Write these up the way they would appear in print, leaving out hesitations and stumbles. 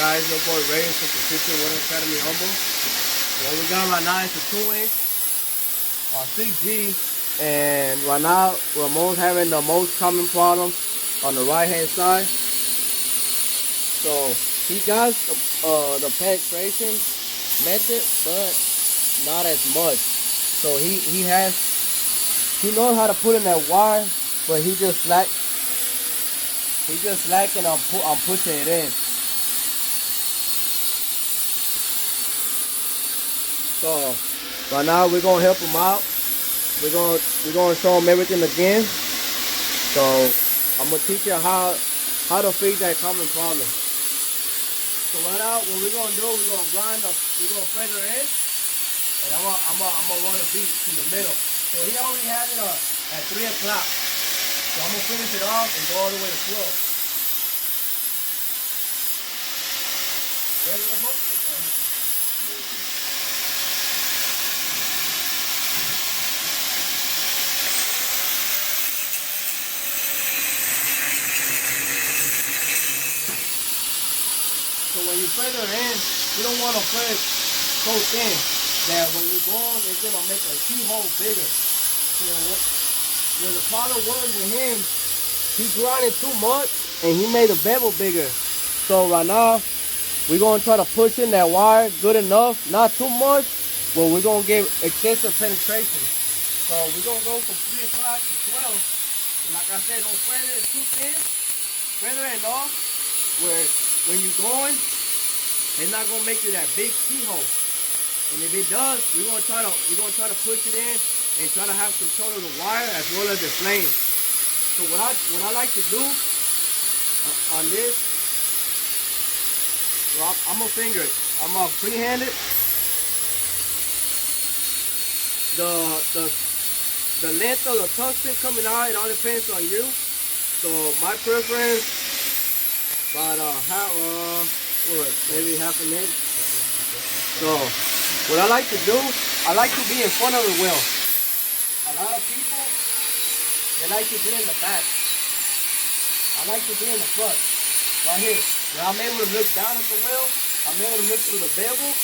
guys? Your boy Ray from Precision Water Academy Humble. What we got right now is a 2-inch 6G, and right now Ramon's having the most common problem on the right hand side. So he got the penetration method, but not as much. So he knows how to put in that wire, but he just lacking on pushing it in. So right now we're gonna help him out. We're gonna show him everything again. So I'm gonna teach you how to fix that common problem. So right now what we're gonna do, we're gonna feather it in, and I'm gonna run a beat to the middle. So he already had it at 3 o'clock. So I'm gonna finish it off and go all the way to 12. Ready, Ramon? So when you feather it in, you don't want to feather so thin that when you go on, it's gonna make a keyhole bigger. So where the problem was with him, he grinded too much and he made the bevel bigger. So right now, we're gonna try to push in that wire good enough, not too much, but we're gonna get excessive penetration. So we're gonna go from 3 o'clock to 12. Like I said, don't feather it too thin. Feather it enough where when you're going, it's not gonna make you that big keyhole. And if it does, we're gonna try to push it in and try to have control of the wire as well as the flame. So what I like to do on this, well, I'm gonna finger it. I'm gonna freehand it. The length of the tungsten coming out, it all depends on you. So my preference, about maybe half an inch. So what I like to do, I like to be in front of the wheel. A lot of people, they like to be in the back. I like to be in the front, right here. Where I'm able to look down at the wheel, I'm able to look through the bevel.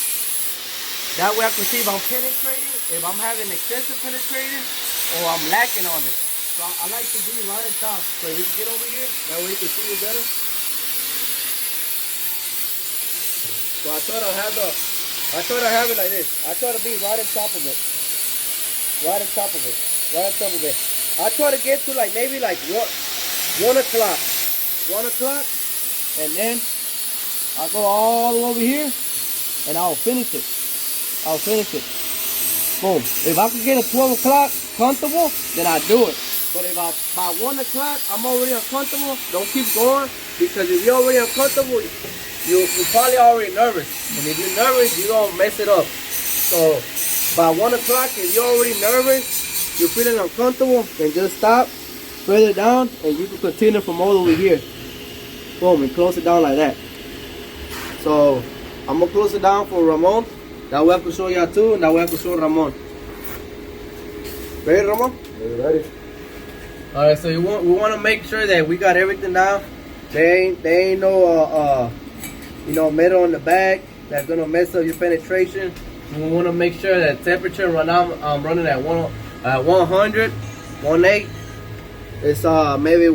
That way I can see if I'm penetrating, if I'm having excessive penetration, or I'm lacking on it. So I like to be right on top. So you can get over here, that way you can see it better. So I try to have it like this. I try to be right on top of it. Right on top of it. Right on top of it. I try to get to like maybe like 1 o'clock. 1 o'clock. And then I'll go all the way over here and I'll finish it. I'll finish it. Boom. If I can get a 12 o'clock comfortable, then I do it. But if by 1 o'clock I'm already uncomfortable, don't keep going, because if you're already uncomfortable, you're probably already nervous. And if you're nervous, you're gonna mess it up. So by 1 o'clock, if you're already nervous, you're feeling uncomfortable, then just stop, further down, and you can continue from all over here. Boom, and close it down like that. So I'm gonna close it down for Ramon. That way I can show y'all too, and that way I can show Ramon. Ready, Ramon? Ready. Alright, so we want to make sure that we got everything down. There ain't no metal in the back that's gonna mess up your penetration. We want to make sure that temperature right now I'm running at 100, 1.8. It's maybe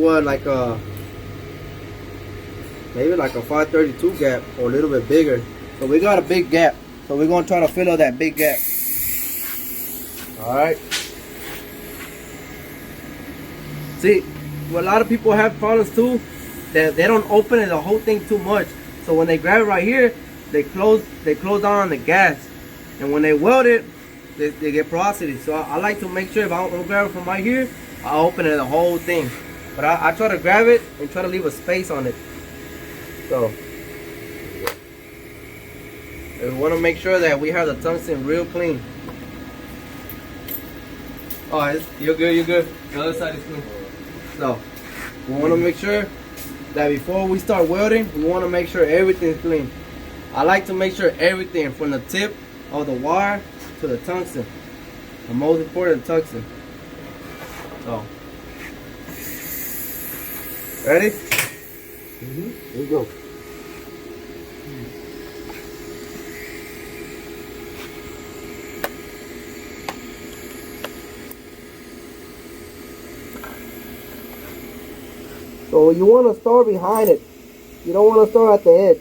like a 532 gap or a little bit bigger. So we got a big gap. So we're gonna try to fill up that big gap. All right. See, well, a lot of people have problems too, that they don't open it the whole thing too much. So when they grab it right here, they close down on the gas, and when they weld it, they get porosity. So I like to make sure if I'm gonna grab it from right here, I open it the whole thing. But I try to grab it and try to leave a space on it. So we want to make sure that we have the tungsten real clean. Oh, you're good, you're good. The other side is clean. So we want to make sure that before we start welding, we want to make sure everything's clean. I like to make sure everything from the tip of the wire to the tungsten. The most important, tungsten. So, ready? Here we go. So you want to start behind it. You don't want to start at the edge.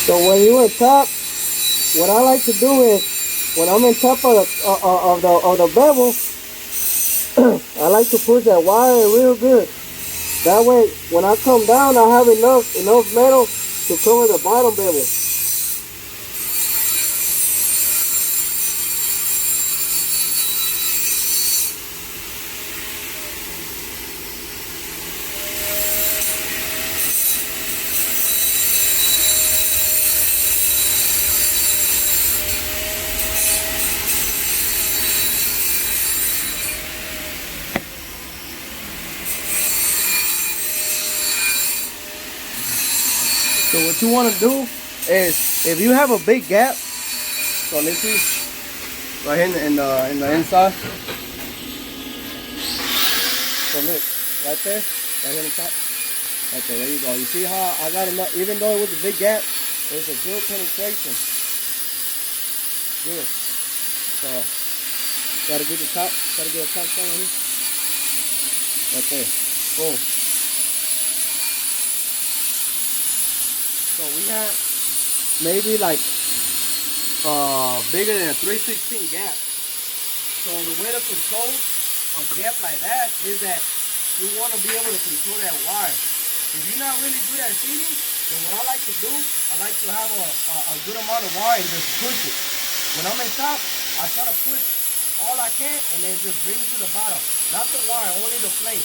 So when you're on top, what I like to do is, when I'm on top of the bevel, I like to push that wire real good. That way, when I come down, I have enough metal to cover the bottom bevel. So what you want to do is, if you have a big gap, so let's see, right here in the inside. So look, right there, right here on the top. Right there you go. You see how I got enough, even though it was a big gap, it's a good penetration. Good. So, gotta get the top, gotta get a top stone right here. Right there. Boom. So we have maybe like bigger than a 3/16 gap. So the way to control a gap like that is that you want to be able to control that wire. If you're not really good at feeding, then what I like to do, I like to have a good amount of wire and just push it. When I'm in top, I try to push all I can and then just bring it to the bottom. Not the wire, only the flame.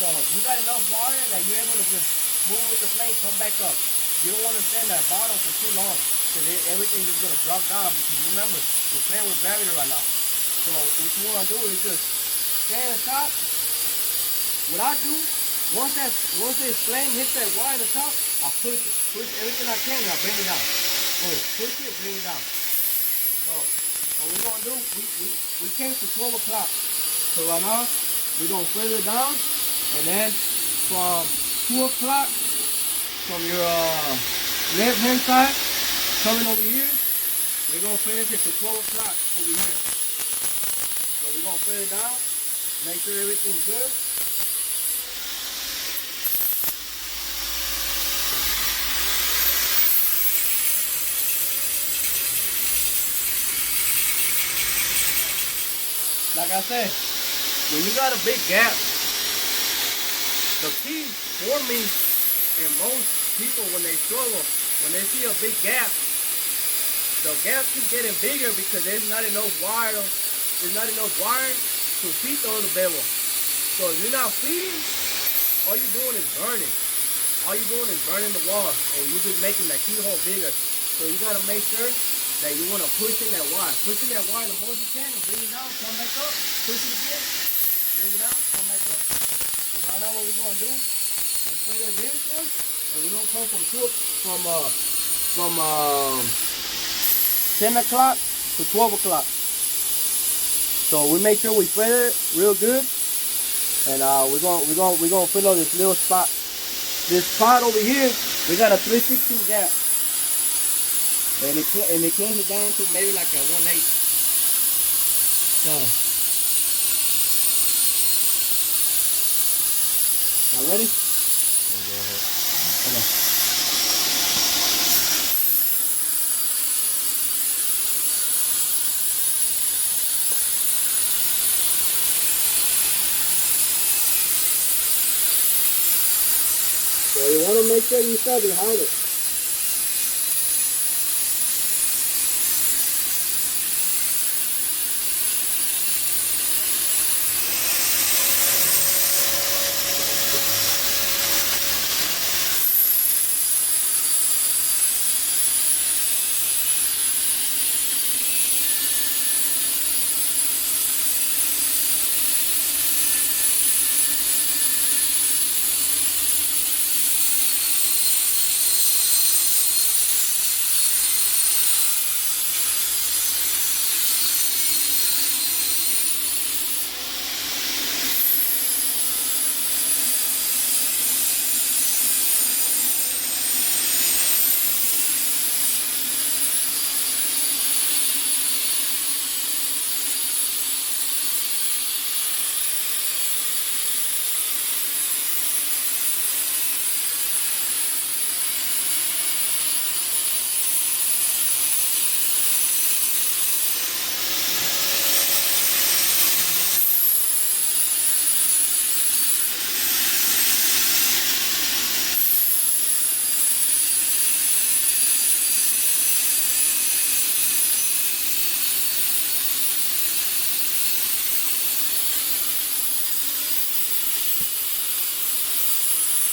So you got enough wire that you're able to just move with the flame, come back up. You don't want to stand at bottom for too long because everything is going to drop down, because remember, we're playing with gravity right now. So what you want to do is just stand at the top. What I do, once this flame hits that wire in the top, I push it. Push everything I can and I bring it down. Oh, push it, bring it down. So what we're going to do, we came to 12 o'clock. So right now, we're going to further down, and then from 2 o'clock, from your left hand side, coming over here, we're going to finish it to 12 o'clock over here. So we're going to further down, make sure everything's good. Like I said, when you got a big gap, the key for me and most people when they struggle, when they see a big gap, the gap keeps getting bigger because there's not enough wire to feed the other bevel. So if you're not feeding, all you're doing is burning. All you're doing is burning the wall, and you're just making that keyhole bigger. So you gotta make sure that you want to push in that wire. Pushing that wire the most you can and bring it down, come back up, push it again, bring it down, come back up. So right now what we're going to do, let's play this one, and we're going to come from 10 o'clock to 12 o'clock. So we make sure we feather it real good, and we're going to fill out this little spot. This spot over here, we got a 3/16 gap. And it closes down to maybe like a 1/8. So, y'all ready? Go ahead. Come on. So you want to make sure you start behind it.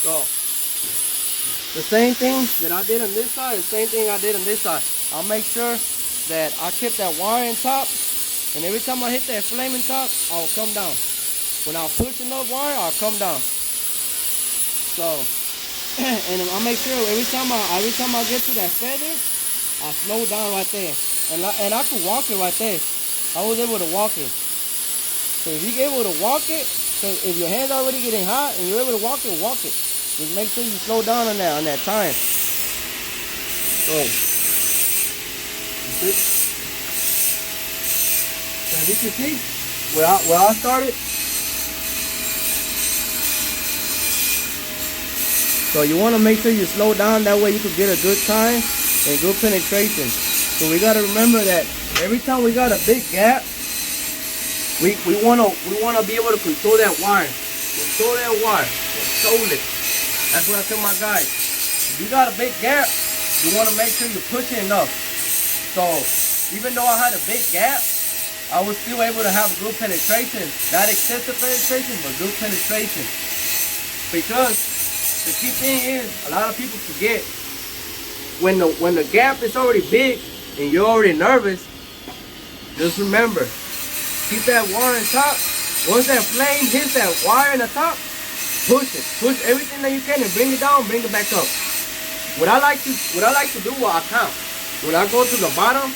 So the same thing that I did on this side, the same thing I did on this side. I'll make sure that I keep that wire in top, and every time I hit that flame in top, I'll come down. When I push enough wire, I'll come down. So, and I'll make sure every time I get to that feather, I slow down right there, and I could walk it right there. I was able to walk it. So if you're able to walk it, so if your hand's already getting hot and you're able to walk it, walk it. Just make sure you slow down on that time. So, as you can see, where I started. So you want to make sure you slow down. That way you can get a good time and good penetration. So we got to remember that every time we got a big gap, we wanna be able to control that wire. Control that wire. Control it. That's what I tell my guys. If you got a big gap, you want to make sure you're pushing enough. So even though I had a big gap, I was still able to have good penetration. Not excessive penetration, but good penetration. Because the key thing is, a lot of people forget, when the gap is already big and you're already nervous, just remember, keep that wire on top. Once that flame hits that wire in the top, push it. Push everything that you can and bring it down, bring it back up. What I like to do, I count. When I go to the bottom,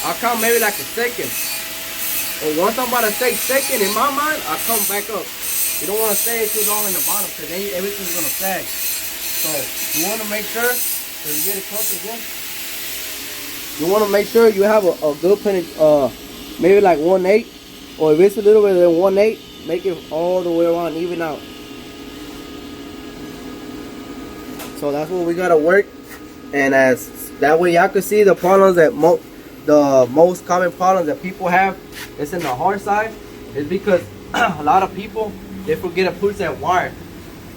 I count maybe like a second. And once I'm about to say second in my mind, I come back up. You don't want to stay too long in the bottom because then everything's gonna sag. So you want to make sure, so you get it closer again. You want to make sure you have a good penetration, maybe like 1/8, or if it's a little bit than 1/8, make it all the way around, even out. So that's what we gotta work, and as that way y'all can see the problems that the most common problems that people have is in the hard side. Is because a lot of people, they forget to push that wire.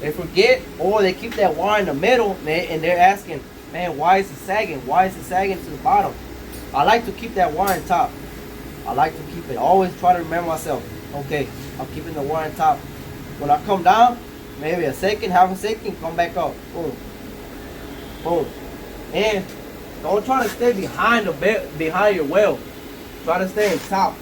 They forget, or they keep that wire in the middle, and they're asking, man, why is it sagging? Why is it sagging to the bottom? I like to keep that wire on top. I like to keep it. Always try to remember myself. Okay, I'm keeping the wire on top. When I come down, maybe a second, half a second, come back up. Boom. Boom. And don't try to stay behind behind your well. Try to stay in top.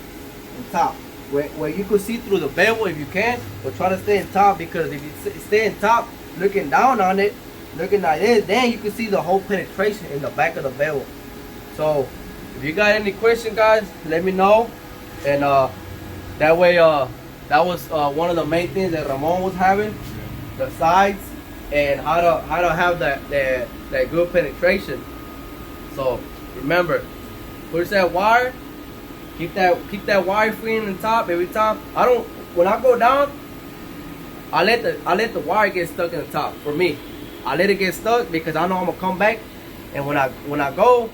In top. Where you could see through the bevel if you can, but try to stay in top, because if you stay in top, looking down on it, looking like this, then you can see the whole penetration in the back of the bevel. So if you got any questions, guys, let me know. And that way, that was one of the main things that Ramon was having, the sides and how to have that good penetration. So remember, push that wire. Keep that wire free in the top every time. When I go down, I let the wire get stuck in the top. For me, I let it get stuck because I know I'm gonna come back, and when I go,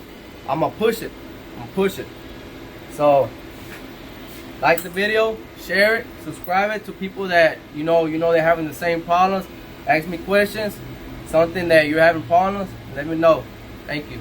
I'm gonna push it. I'm gonna push it. So like the video, share it, subscribe it to people that you know they're having the same problems. Ask me questions, something that you're having problems, let me know. Thank you.